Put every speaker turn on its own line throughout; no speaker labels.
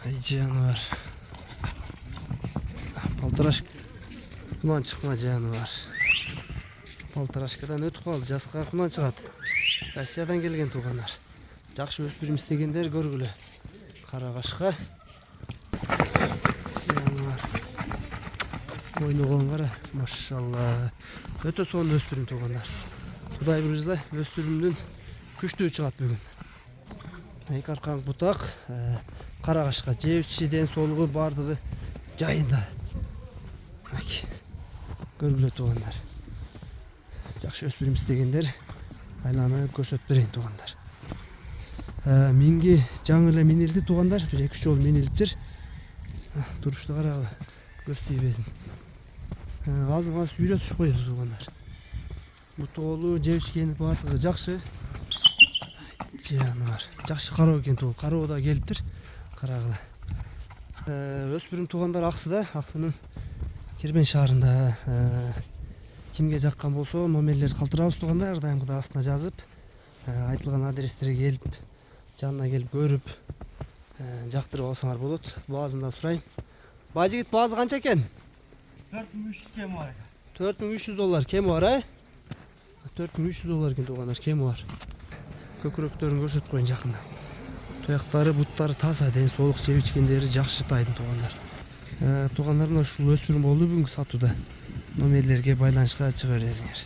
Жаныбар. Полторашка. Кунан чыкма жаныбар. Полторашкадан өтүп калды. Жаска кунан чыгат. Россиядан келген туугандар. Жакшы өспүрүм истегендер көргүлө. Карагашка. Жаныбар. Ойногон кара, машалла. Өтө сонун өспүрүм туугандар. Кудай буйрса, өспүрүмдүн күчтүү чыгат бүгүн. Эки аркан бутак, карагашка жебчиден солугу бардыгы жайында. Көргүлө туугандар. Жакшы өспүрүм истегендер айланып көрсөтүп берейин туугандар. Минги жаңы эле минилди туугандар, бир 2-3 жолу минилиптир. Турушту карагыла, көз тийбесин. Азыр үйрөтүшүп коёбуз туугандар. Бутоолу, жебчикени бардыгы жакшы. Жаныбар. Жакшы кароо экен туу. Кароо да келиптир. Карагыла. Өспүрүм туугандар Аксыда, Аксынын Кербен шаарында. Кимге жаккан болсо, номерлерди калтырабыз туугандар, ар дайымкыдай астына жазып, айтылган адрестерге келип, жанына келип көрүп, жактырып алсаңар болот. Баазын да сурайм. Бажигит, баазы канча экен?
4300 кем бар.
$4300 кеми бар, $4300 экен туугандар, кеми бар. Көкүрөктөрүн көрсөтүп коеюн жакында. Туяктары, буттары таза, ден соолук, жеп ичкендери жакшы тайдын туугандар. Туугандарым ушул өспүрүм болду бүгүнкү сатууда. Номерлерге байланышка чыга бересиңер.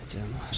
Жаныбар.